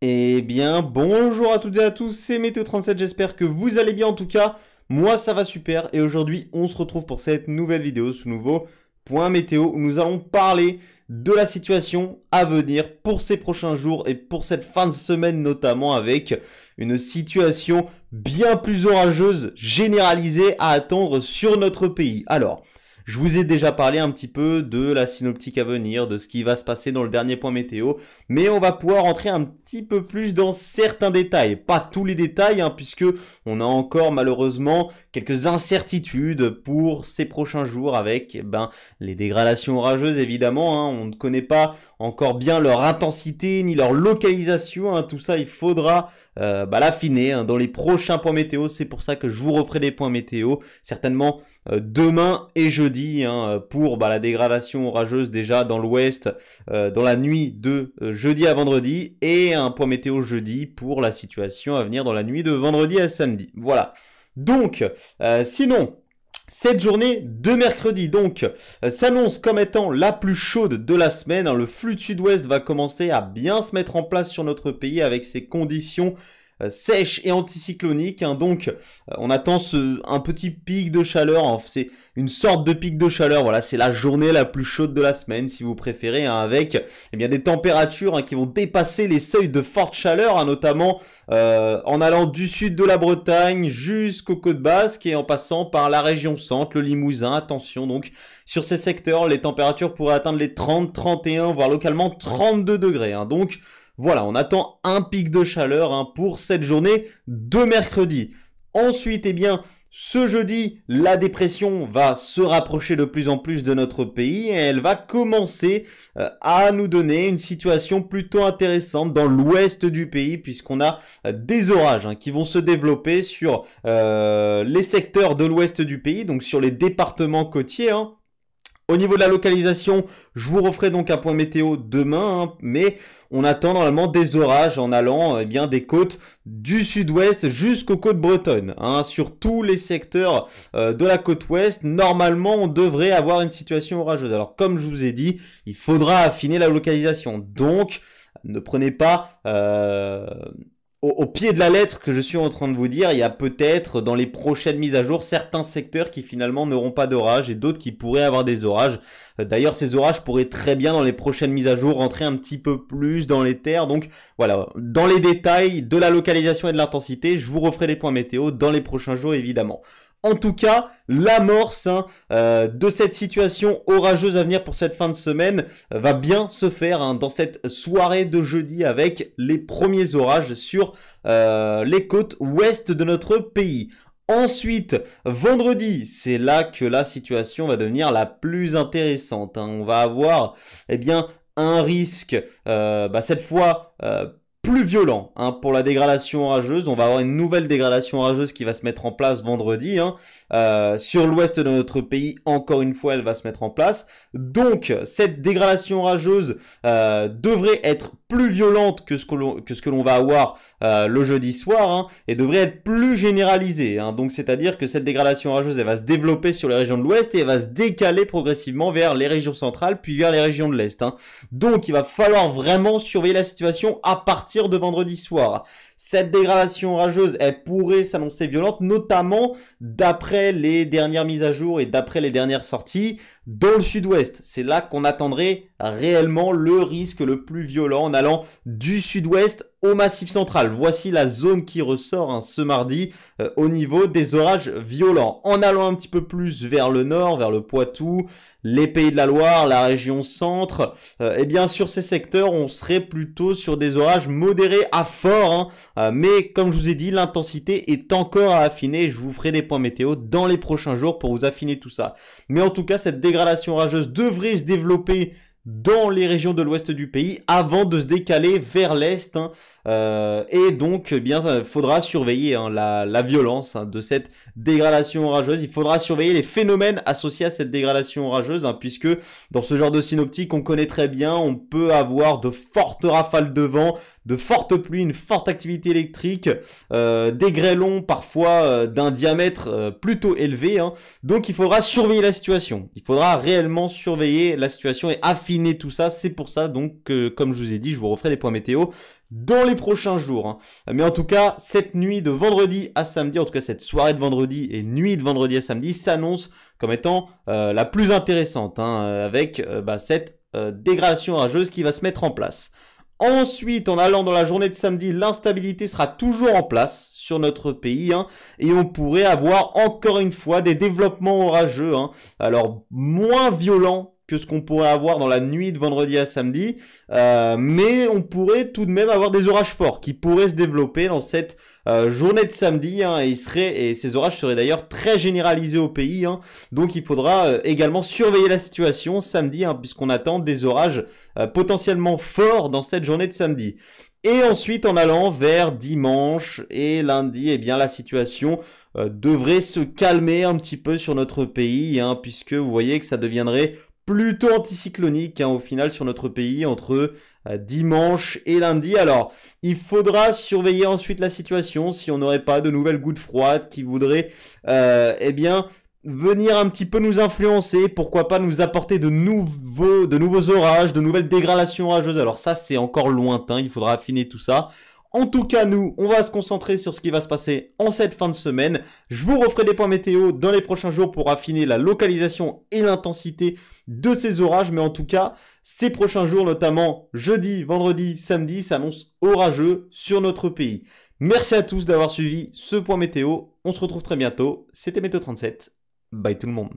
Eh bien, bonjour à toutes et à tous, c'est Météo37, j'espère que vous allez bien en tout cas. Moi, ça va super et aujourd'hui, on se retrouve pour cette nouvelle vidéo, ce nouveau point météo où nous allons parler de la situation à venir pour ces prochains jours et pour cette fin de semaine notamment avec une situation bien plus orageuse généralisée à attendre sur notre pays. Alors, je vous ai déjà parlé un petit peu de la synoptique à venir, de ce qui va se passer dans le dernier point météo, mais on va pouvoir rentrer un petit peu plus dans certains détails. Pas tous les détails, puisque on a encore malheureusement quelques incertitudes pour ces prochains jours avec les dégradations orageuses évidemment. On ne connaît pas encore bien leur intensité ni leur localisation. Tout ça, il faudra l'affiner dans les prochains points météo. C'est pour ça que je vous referai des points météo, certainement demain et jeudi pour la dégradation orageuse déjà dans l'ouest dans la nuit de jeudi à vendredi et un point météo jeudi pour la situation à venir dans la nuit de vendredi à samedi. Voilà. Donc, sinon, cette journée de mercredi donc s'annonce comme étant la plus chaude de la semaine. Le flux de sud-ouest va commencer à bien se mettre en place sur notre pays avec ses conditions sèche et anticyclonique, donc on attend un petit pic de chaleur, c'est une sorte de pic de chaleur, voilà, c'est la journée la plus chaude de la semaine si vous préférez, avec des températures qui vont dépasser les seuils de forte chaleur, notamment en allant du sud de la Bretagne jusqu'aux côtes basques et en passant par la région centre, le Limousin. Attention donc, sur ces secteurs, les températures pourraient atteindre les 30, 31, voire localement 32 degrés, donc voilà, on attend un pic de chaleur pour cette journée de mercredi. Ensuite, ce jeudi, la dépression va se rapprocher de plus en plus de notre pays et elle va commencer à nous donner une situation plutôt intéressante dans l'ouest du pays puisqu'on a des orages qui vont se développer sur les secteurs de l'ouest du pays, donc sur les départements côtiers. Au niveau de la localisation, je vous referai donc un point météo demain, mais on attend normalement des orages en allant des côtes du sud-ouest jusqu'aux côtes bretonnes. Sur tous les secteurs de la côte ouest, normalement on devrait avoir une situation orageuse. Alors comme je vous ai dit, il faudra affiner la localisation. Donc ne prenez pas au pied de la lettre que je suis en train de vous dire, il y a peut-être dans les prochaines mises à jour certains secteurs qui finalement n'auront pas d'orage et d'autres qui pourraient avoir des orages. D'ailleurs, ces orages pourraient très bien dans les prochaines mises à jour rentrer un petit peu plus dans les terres. Donc voilà, dans les détails de la localisation et de l'intensité, je vous referai des points météo dans les prochains jours évidemment. En tout cas, l'amorce de cette situation orageuse à venir pour cette fin de semaine va bien se faire dans cette soirée de jeudi avec les premiers orages sur les côtes ouest de notre pays. Ensuite, vendredi, c'est là que la situation va devenir la plus intéressante. On va avoir un risque cette fois plus violent pour la dégradation orageuse. On va avoir une nouvelle dégradation orageuse qui va se mettre en place vendredi sur l'ouest de notre pays. Encore une fois, elle va se mettre en place. Donc, cette dégradation orageuse devrait être plus violente que ce que l'on va avoir le jeudi soir et devrait être plus généralisée. Donc, c'est-à-dire que cette dégradation orageuse, elle va se développer sur les régions de l'ouest et elle va se décaler progressivement vers les régions centrales puis vers les régions de l'est. Donc, il va falloir vraiment surveiller la situation à partir de vendredi soir. Cette dégradation orageuse, elle pourrait s'annoncer violente, notamment d'après les dernières mises à jour et d'après les dernières sorties dans le sud-ouest. C'est là qu'on attendrait réellement le risque le plus violent en allant du sud-ouest au massif central. Voici la zone qui ressort ce mardi au niveau des orages violents. En allant un petit peu plus vers le nord, vers le Poitou, les Pays de la Loire, la région centre, sur ces secteurs, on serait plutôt sur des orages modérés à forts. Mais comme je vous ai dit, l'intensité est encore à affiner. Je vous ferai des points météo dans les prochains jours pour vous affiner tout ça. Mais en tout cas, cette dégradation orageuse devrait se développer dans les régions de l'ouest du pays avant de se décaler vers l'est. Et donc, il faudra surveiller la violence de cette dégradation orageuse. Il faudra surveiller les phénomènes associés à cette dégradation orageuse, puisque dans ce genre de synoptique, on connaît très bien, on peut avoir de fortes rafales de vent, de fortes pluies, une forte activité électrique, des grêlons parfois d'un diamètre plutôt élevé. Donc, il faudra surveiller la situation. Il faudra réellement surveiller la situation et affiner tout ça. C'est pour ça donc que, comme je vous ai dit, je vous referai les points météo dans les prochains jours, hein. Mais en tout cas, cette nuit de vendredi à samedi, en tout cas cette soirée de vendredi et nuit de vendredi à samedi s'annonce comme étant la plus intéressante, hein, avec cette dégradation orageuse qui va se mettre en place. Ensuite, en allant dans la journée de samedi, l'instabilité sera toujours en place sur notre pays, hein, et on pourrait avoir encore une fois des développements orageux, hein, alors moins violents que ce qu'on pourrait avoir dans la nuit de vendredi à samedi, mais on pourrait tout de même avoir des orages forts qui pourraient se développer dans cette journée de samedi, hein, et ces orages seraient d'ailleurs très généralisés au pays, hein, donc il faudra également surveiller la situation samedi, hein, puisqu'on attend des orages potentiellement forts dans cette journée de samedi. Et ensuite, en allant vers dimanche et lundi, eh bien la situation devrait se calmer un petit peu sur notre pays, hein, puisque vous voyez que ça deviendrait plutôt anticyclonique, hein, au final sur notre pays entre dimanche et lundi. Alors, il faudra surveiller ensuite la situation si on n'aurait pas de nouvelles gouttes froides qui voudraient venir un petit peu nous influencer, pourquoi pas nous apporter de nouveaux orages, de nouvelles dégradations orageuses. Alors ça, c'est encore lointain, il faudra affiner tout ça. En tout cas, nous, on va se concentrer sur ce qui va se passer en cette fin de semaine. Je vous referai des points météo dans les prochains jours pour affiner la localisation et l'intensité de ces orages. Mais en tout cas, ces prochains jours, notamment jeudi, vendredi, samedi, s'annoncent orageux sur notre pays. Merci à tous d'avoir suivi ce point météo. On se retrouve très bientôt. C'était Météo 37. Bye tout le monde.